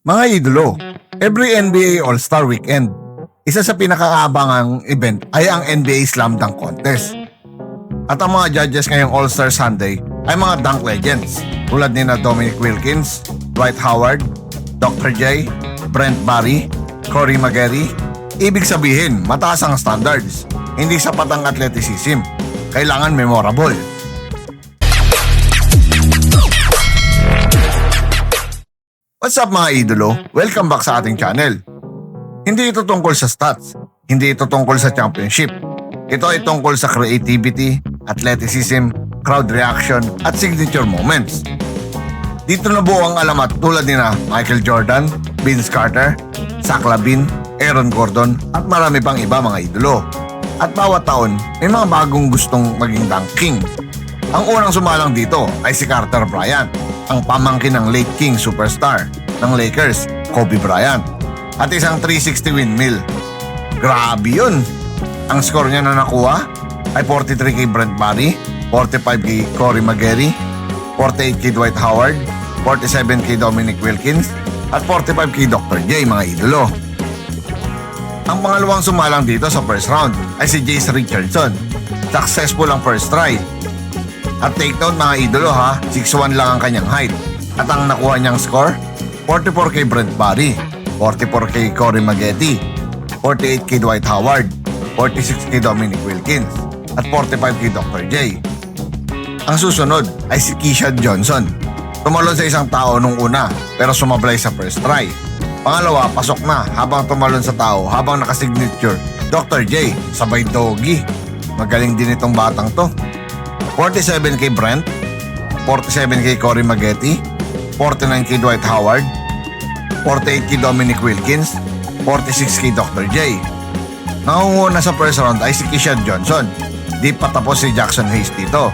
Mga idolo, every NBA All-Star Weekend, isa sa pinakaabangang event ay ang NBA Slam Dunk Contest. At ang mga judges ngayong All-Star Sunday ay mga dunk legends tulad ni Dominic Wilkins, Dwight Howard, Dr. J, Brent Barry, Corey Maggette. Ibig sabihin, mataas ang standards, hindi sapat ang athleticism, kailangan memorable. What's up mga idolo? Welcome back sa ating channel. Hindi ito tungkol sa stats, hindi ito tungkol sa championship. Ito ay tungkol sa creativity, athleticism, crowd reaction, at signature moments. Dito nabuo ang alamat tulad nina Michael Jordan, Vince Carter, Zach LaVine, Aaron Gordon, at marami pang iba mga idolo. At bawat taon, may mga bagong gustong maging dunk king. Ang unang sumalang dito ay si Carter Bryant, ang pamangkin ng late king superstar ng Lakers, Kobe Bryant, at isang 360 windmill. Grabe yun! Ang score niya na nakuha ay 43 kay Brent Barry, 45 kay Corey Maggette, 48 kay Dwight Howard, 47 kay Dominic Wilkins, at 45 kay Dr. J mga idolo. Ang pangalawang sumalang dito sa first round ay si Jace Richardson. Successful ang first try. At take note mga idolo ha, 6'1 lang ang kanyang height. At ang nakuha niyang score, 44 kay Brent Barry, 44 kay Corey Maggette, 48 kay Dwight Howard, 46 kay Dominic Wilkins, at 45 kay Dr. J. Ang susunod ay si Keyshawn Johnson. Tumalon sa isang tao nung una pero sumablay sa first try. Pangalawa, pasok na habang tumalon sa tao habang nakasignature Dr. J, sabay doggy. Magaling din itong batang to. 47 kay Brent, 47 kay Corey Maggette, 49 kay Dwight Howard, 48 kay Dominic Wilkins, 46 kay Dr. J. Nangunguna sa first round ay si Keyshawn Johnson. Di pa tapos si Jackson Hayes dito.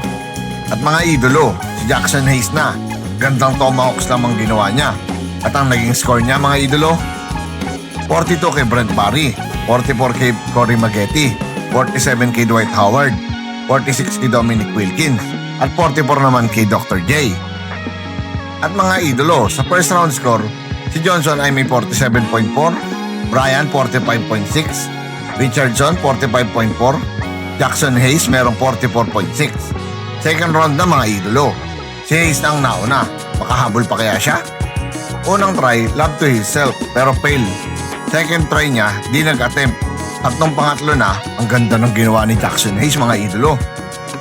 At mga idolo, si Jackson Hayes na. Gandang tomahawks lamang ginawa niya. At ang naging score niya mga idolo, 42 kay Brent Barry, 44 kay Corey Maggette, 47 kay Dwight Howard, 46 kay Dominic Wilkins, at 44 naman kay Dr. J. At mga idolo, sa first round score, si Johnson ay may 47.4, Bryant 45.6, Richardson 45.4, Jackson Hayes merong 44.6. Second round na mga idolo, si Hayes na ang nauna, makahabol pa kaya siya? Unang try, love to himself, pero fail. Second try niya, di nag-attempt. At nung pangatlo na, ang ganda ng ginawa ni Jackson Hayes mga idolo.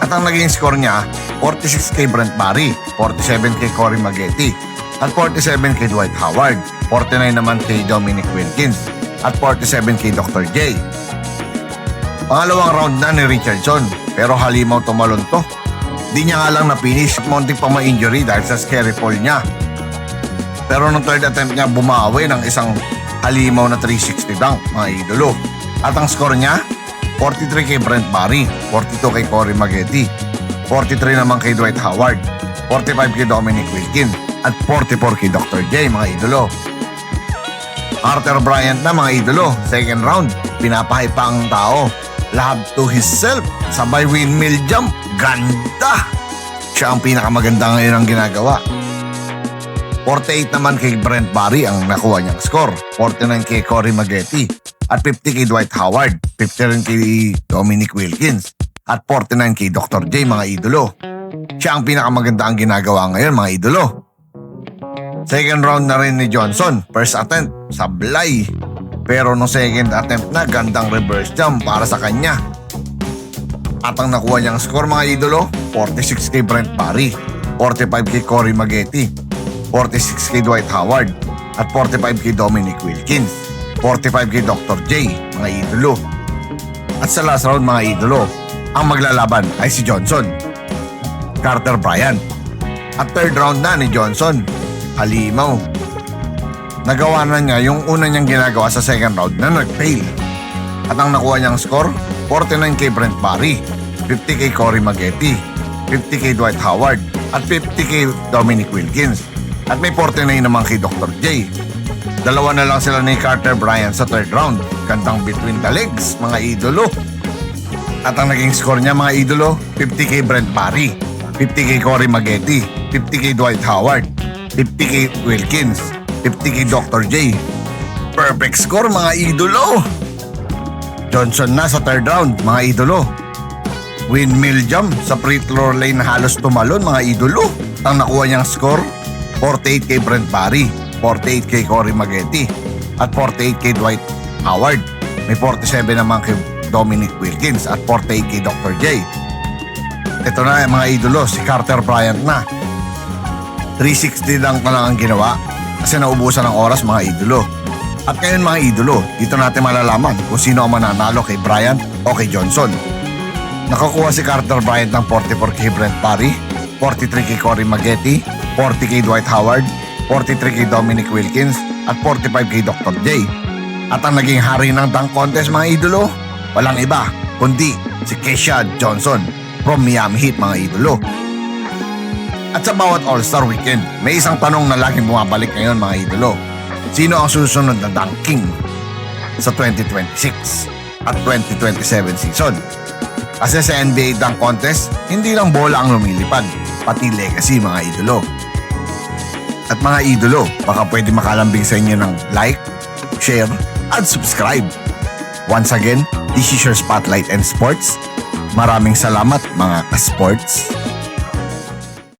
At ang naging score niya, 46 kay Brent Barry, 47 kay Corey Maggette, at 47 kay Dwight Howard, 49 naman kay Dominic Wilkins, at 47 kay Dr. J. Pangalawang round na ni Richardson, pero halimaw tumalon to. Di niya nga lang na-finish at muntik pa ma-injury dahil sa scary fall niya. Pero nung third attempt niya, bumawi ng isang halimaw na 360 dunk mga idolo. At ang score niya, 43 kay Brent Barry, 42 kay Corey Maggette, 43 naman kay Dwight Howard, 45 kay Dominic Wilkins, at 44 kay Dr. J mga idolo. Carter Bryant na mga idolo, second round, pinapahay pa ang tao. Love to himself, sabay windmill jump, ganda! Siya ang pinakamaganda ngayon ang ginagawa. 48 naman kay Brent Barry ang nakuha niyang score, 49 kay Corey Maggette, at 50 kay Dwight Howard, 50 rin kay Dominic Wilkins, at 49 kay Dr. J mga idolo. Siya ang pinakamaganda ang ginagawa ngayon mga idolo. Second round na rin ni Johnson, first attempt, sablay. Pero nung second attempt na, gandang reverse jump para sa kanya. At ang nakuha niyang score mga idolo, 46 kay Brent Barry, 45 kay Corey Maggette, 46 kay Dwight Howard, at 45 kay Dominic Wilkins, 45 kay Dr. J, mga idolo. At sa last round mga idolo, ang maglalaban ay si Johnson, Carter Bryant. At third round na ni Johnson, halimaw. Nagawa na niya yung una niyang ginagawa sa second round na nag-fail. At ang nakuha niyang score, 49 kay Brent Barry, 50 kay Corey Maggette, 50 kay Dwight Howard, at 50 kay Dominic Wilkins. At may 49 naman kay Dr. J. Dalawa na lang sila ni Carter Bryant sa third round. Gandang between the legs, mga idolo. At ang naging score niya, mga idolo, 50 kay Brent Barry, 50 kay Corey Maggette, 50 kay Dwight Howard, 50 kay Wilkins, 50 kay Dr. J. Perfect score mga idolo. Johnson na sa third round mga idolo. Windmill jump sa free throw lane na halos tumalon mga idolo. Ang nakuha niyang score, 48 kay Brent Barry, 48 kay Cory Maggette, at 48 kay Dwight Howard. May 47 naman kay Dominic Wilkins at 48 kay Dr. J. Ito na mga idolo, si Carter Bryant na. 360 lang ang ginawa kasi naubusan ng oras mga idolo. At ngayon mga idolo, dito natin malalaman kung sino ang mananalo kay Bryant o kay Johnson. Nakakuha si Carter Bryant ng 44 kay Brent Barry, 43 kay Cory Maggette, 40 kay Dwight Howard, 43 kay Dominic Wilkins, at 45 kay Dr. J. At ang naging hari ng dunk contest mga idolo, walang iba kundi si Kesha Johnson from Miami Heat mga idolo. At sa bawat All-Star Weekend, may isang tanong na laging bumabalik ngayon mga idolo. Sino ang susunod na Dunk King sa 2026 at 2027 season? Kasi sa NBA Dunk Contest, hindi lang bola ang lumilipad, pati legacy mga idolo. At mga idolo, baka pwede makalambing sa inyo ng like, share, at subscribe. Once again, this is your Spotlight and Sports. Maraming salamat mga ka-sports.